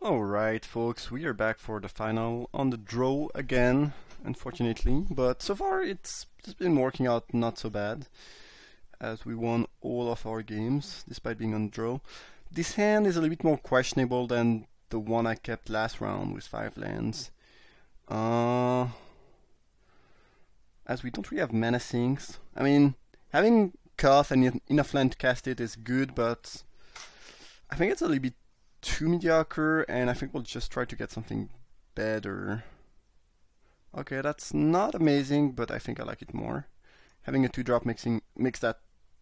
Alright, folks, we are back for the final on the draw again, unfortunately, but so far it's been working out not so bad, as we won all of our games, despite being on draw. This hand is a little bit more questionable than the one I kept last round with 5 lands. As we don't really have menacings. I mean, having Koth and enough land to cast it is good, but I think it's a little bit too mediocre, and I think we'll just try to get something better. Okay, that's not amazing, but I think I like it more. Having a 2-drop makes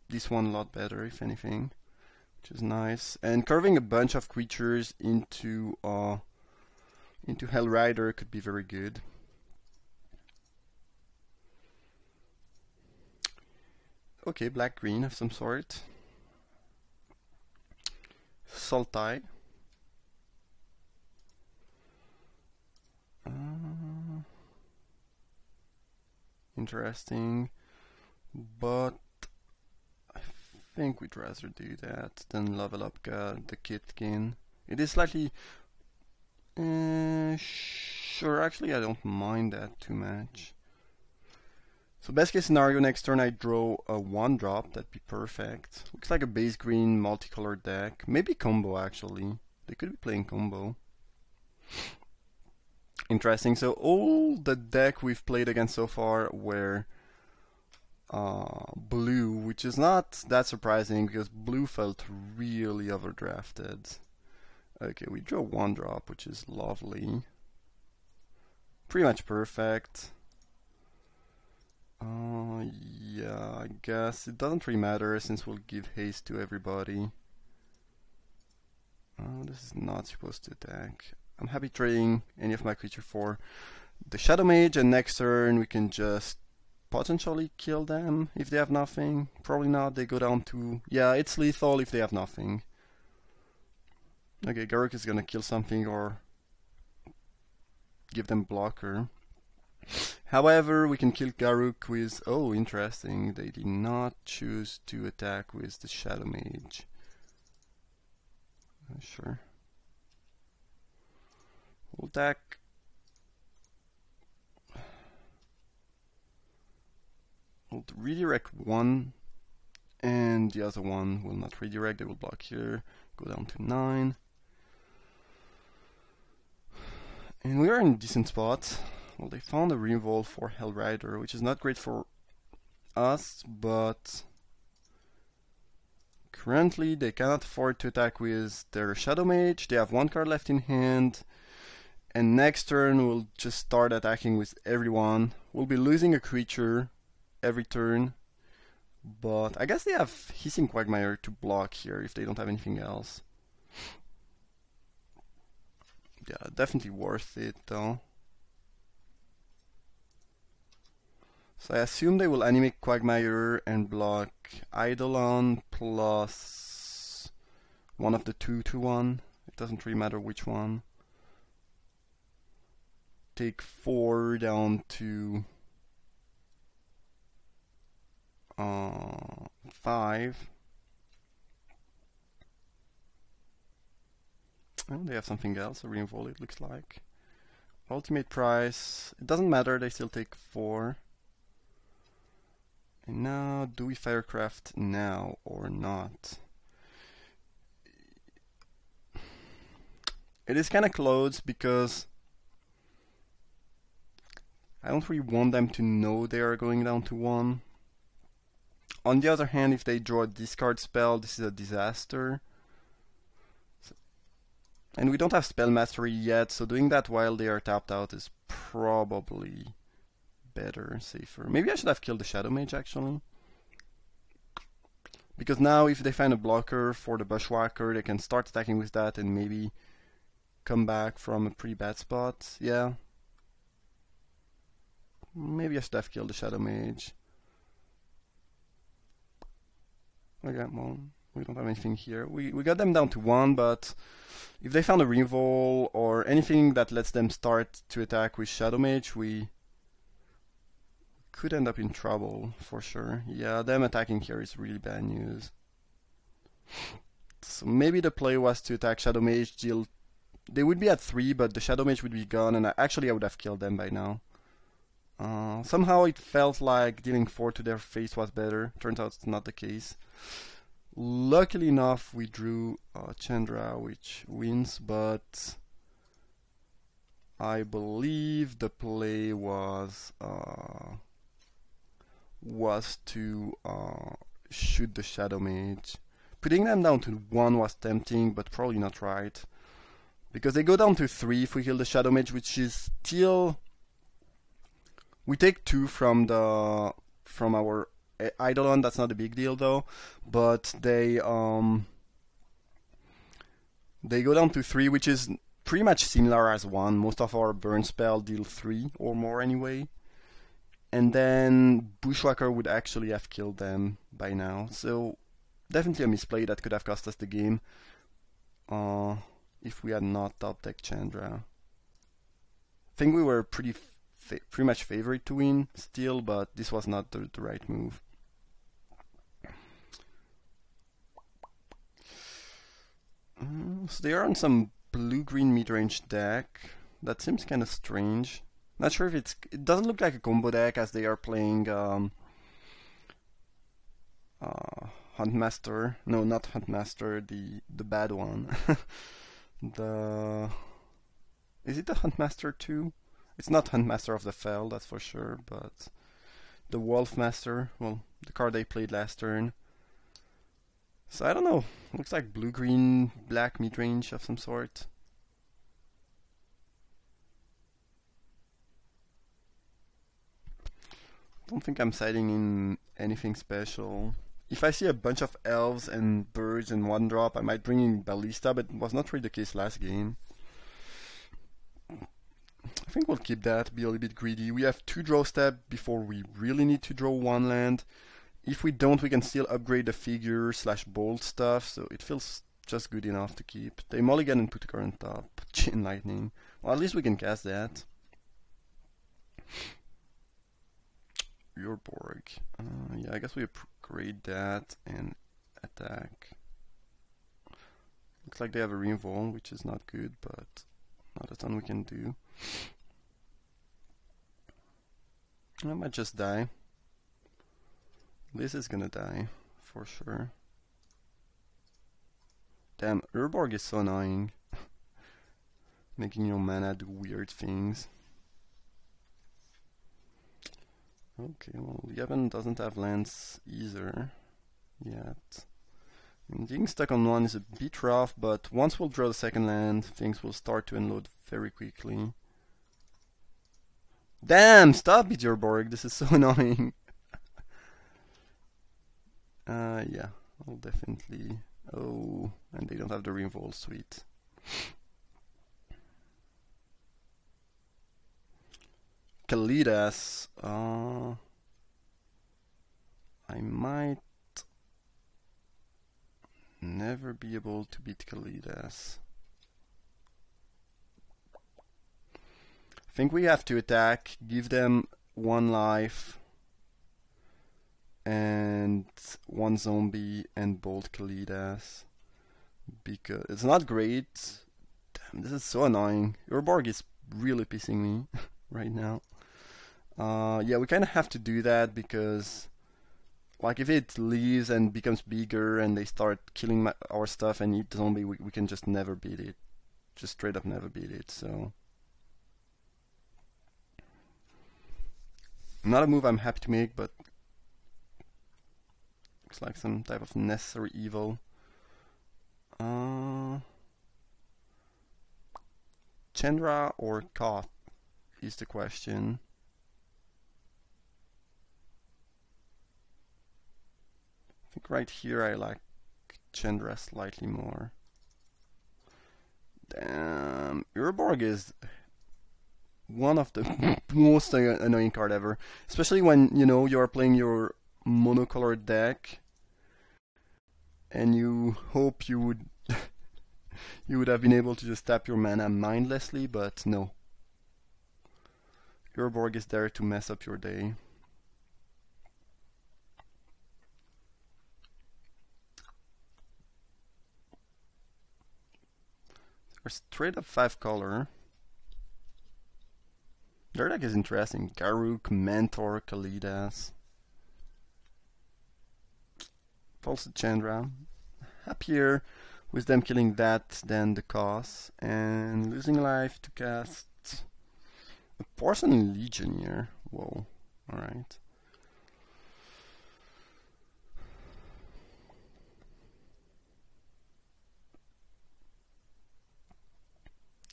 this one a lot better, if anything, which is nice. And curving a bunch of creatures into Hellrider could be very good. Okay, black-green of some sort. Sultai. Interesting, but I think we'd rather do that than level up the Kitkin. It is slightly... sure, actually I don't mind that too much. So best case scenario, next turn I draw a 1-drop, that'd be perfect. Looks like a base green multicolored deck. Maybe combo actually. They could be playing combo. Interesting. So all the deck we've played against so far were blue, which is not that surprising because blue felt really overdrafted. Okay, we draw 1-drop, which is lovely. Pretty much perfect. Yeah, I guess it doesn't really matter since we'll give haste to everybody. Oh, this is not supposed to attack. I'm happy trading any of my creature for the Shadow Mage, and next turn we can just potentially kill them if they have nothing. Probably not, they go down to... yeah, it's lethal if they have nothing. Okay, Garruk is gonna kill something or give them blocker. However, we can kill Garruk with... oh, interesting, they did not choose to attack with the Shadow Mage. Sure. We'll attack. We'll redirect one, and the other one will not redirect, they will block here, go down to 9. And we are in a decent spot. Well, they found a removal for Hellrider, which is not great for us, but currently they cannot afford to attack with their Shadow Mage. They have 1 card left in hand, and next turn we'll just start attacking with everyone. We'll be losing a creature every turn, but I guess they have Hissing Quagmire to block here if they don't have anything else. Yeah, definitely worth it though. So I assume they will animate Quagmire and block Eidolon plus one of the 2/1. It doesn't really matter which one. Take 4 down to 5. Oh, they have something else, a Reinvolt it looks like. Ultimate price, it doesn't matter, they still take 4. And now, do we Firecraft now or not? It is kind of close because I don't really want them to know they are going down to 1. On the other hand, if they draw a discard spell, this is a disaster. And we don't have Spell Mastery yet, so doing that while they are tapped out is probably better, safer. Maybe I should have killed the Shadow Mage actually. Because now if they find a blocker for the Bushwhacker, they can start attacking with that and maybe come back from a pretty bad spot. Yeah. Maybe I should have killed the Shadow Mage. Okay, well, we don't have anything here. We got them down to 1, but if they found a Revolt or anything that lets them start to attack with Shadow Mage, we could end up in trouble for sure. Yeah, them attacking here is really bad news. So maybe the play was to attack Shadow Mage, deal they would be at 3, but the Shadow Mage would be gone, and actually I would have killed them by now. Somehow it felt like dealing 4 to their face was better. Turns out it's not the case. Luckily enough, we drew Chandra, which wins, but I believe the play was to shoot the Shadow Mage. Putting them down to 1 was tempting, but probably not right. Because they go down to 3 if we kill the Shadow Mage, which is still... We take 2 from our Eidolon, that's not a big deal though. But they go down to 3, which is pretty much similar as 1. Most of our burn spell deal 3 or more anyway. And then Bushwhacker would actually have killed them by now. So definitely a misplay that could have cost us the game if we had not top decked Chandra. I think we were pretty much favored to win still, but this was not the right move. So they are on some blue-green mid-range deck. That seems kind of strange. Not sure if it doesn't look like a combo deck as they are playing Huntmaster. No, not Huntmaster, the bad one. Is it the Huntmaster 2? It's not Huntmaster of the Fell, that's for sure, but the Wolfmaster, well, the card they played last turn. So I don't know, looks like blue-green, black mid-range of some sort. Don't think I'm siding in anything special. If I see a bunch of elves and birds and 1-drop, I might bring in Ballista, but it was not really the case last game. I think we'll keep that, be a little bit greedy. We have 2 draw steps before we really need to draw 1 land. If we don't, we can still upgrade the figure / bolt stuff, so it feels just good enough to keep. They mulligan and put a card on top. Chain Lightning. Well, at least we can cast that. Urborg. Yeah, I guess we upgrade that and attack. Looks like they have a Reinvolve, which is not good, but not a ton we can do. I might just die. This is gonna die, for sure. Damn, Urborg is so annoying. Making your mana do weird things. Okay, well, Yevon doesn't have lands either yet. I mean, getting stuck on 1 is a bit rough, but once we'll draw the second land, things will start to unload very quickly. Damn! Stop it, Urborg! This is so annoying. Yeah, I'll definitely... Oh, and they don't have the Reinvolve, sweet. Kalidas. I might never be able to beat Kalidas. I think we have to attack, give them 1 life, and 1 zombie, and bolt Kalidas. Because it's not great. Damn, this is so annoying. Urborg is really pissing me right now. Yeah, we kind of have to do that because, like, if it leaves and becomes bigger and they start killing our stuff and eat the zombie, we can just never beat it. Just straight up never beat it, so... Not a move I'm happy to make, but looks like some type of necessary evil. Chandra or Koth is the question. I think right here I like Chandra slightly more. Damn, Urborg is one of the most annoying card ever, especially when you know you are playing your monocolored deck and you hope you would you would have been able to just tap your mana mindlessly, but no. Urborg is there to mess up your day. Or straight up 5 color. Their deck is interesting. Garruk, Mentor, Kalidas. Pulse Chandra. Happier with them killing that than the cost. And losing life to cast a Porcelain Legionnaire. Whoa. Alright.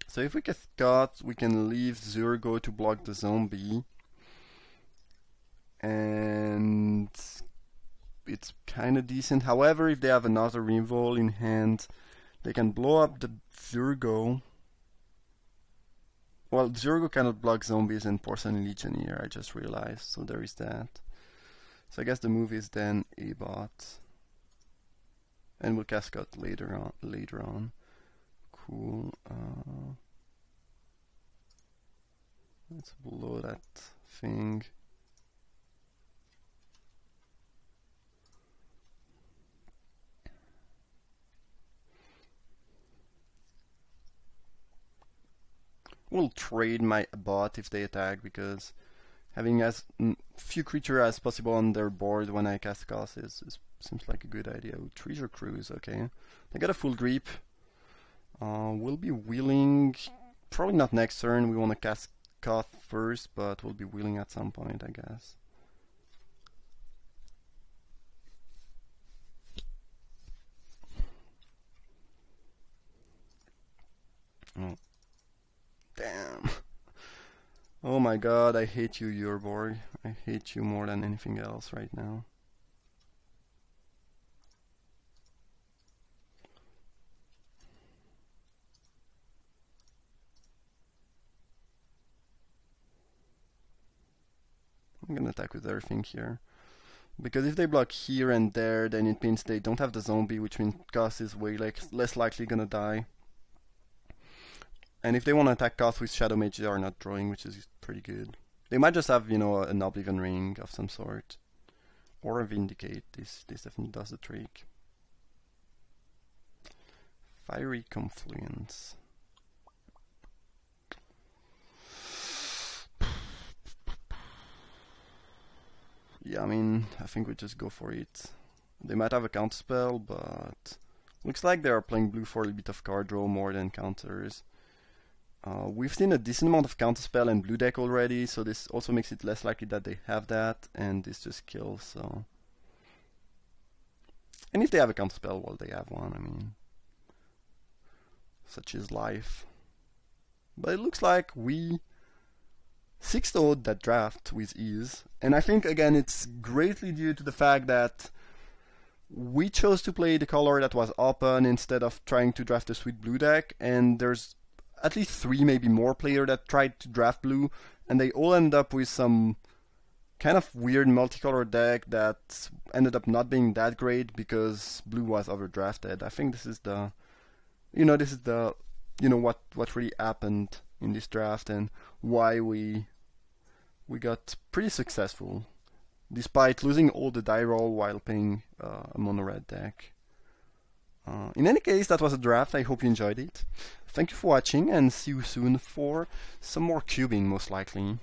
So if we get caught, we can leave Zurgo to block the zombie. And it's kinda decent. However, if they have another Revol in hand, they can blow up the Zurgo. Well, Zurgo cannot block zombies and Porcelain Legionnaire, I just realized, so there is that. So I guess the move is then A-Bot. And we'll Cascade later on. Cool. Let's blow that thing. We'll trade my bot if they attack, because having as few creatures as possible on their board when I cast Cost seems like a good idea. Ooh, Treasure Cruise, okay. I got a full grip. We'll be wheeling, probably not next turn, we want to cast Koth first, but we'll be wheeling at some point, I guess. Oh. Damn. Oh my god, I hate you, Urborg. I hate you more than anything else right now. I'm gonna attack with everything here. Because if they block here and there, then it means they don't have the zombie, which means Koth is way less likely gonna die. And if they want to attack Koth with Shadow Mage, they are not drawing, which is pretty good. They might just have, you know, an Oblivion Ring of some sort. Or a Vindicate. This definitely does the trick. Fiery Confluence. Yeah, I mean, I think we just go for it. They might have a counterspell, but looks like they are playing blue for a bit of card draw more than counters. We've seen a decent amount of counterspell and blue deck already, so this also makes it less likely that they have that, and this just kills, so... And if they have a counterspell, well, they have one, I mean... Such is life. But it looks like we 6-0'd that draft with ease, and I think, again, it's greatly due to the fact that we chose to play the color that was open instead of trying to draft a sweet blue deck, and there's at least 3, maybe more players that tried to draft blue, and they all end up with some kind of weird multicolor deck that ended up not being that great because blue was overdrafted. I think this is the, what really happened in this draft and why we got pretty successful, despite losing all the die roll while playing a mono red deck. In any case, that was a draft. I hope you enjoyed it. Thank you for watching, and see you soon for some more cubing, most likely.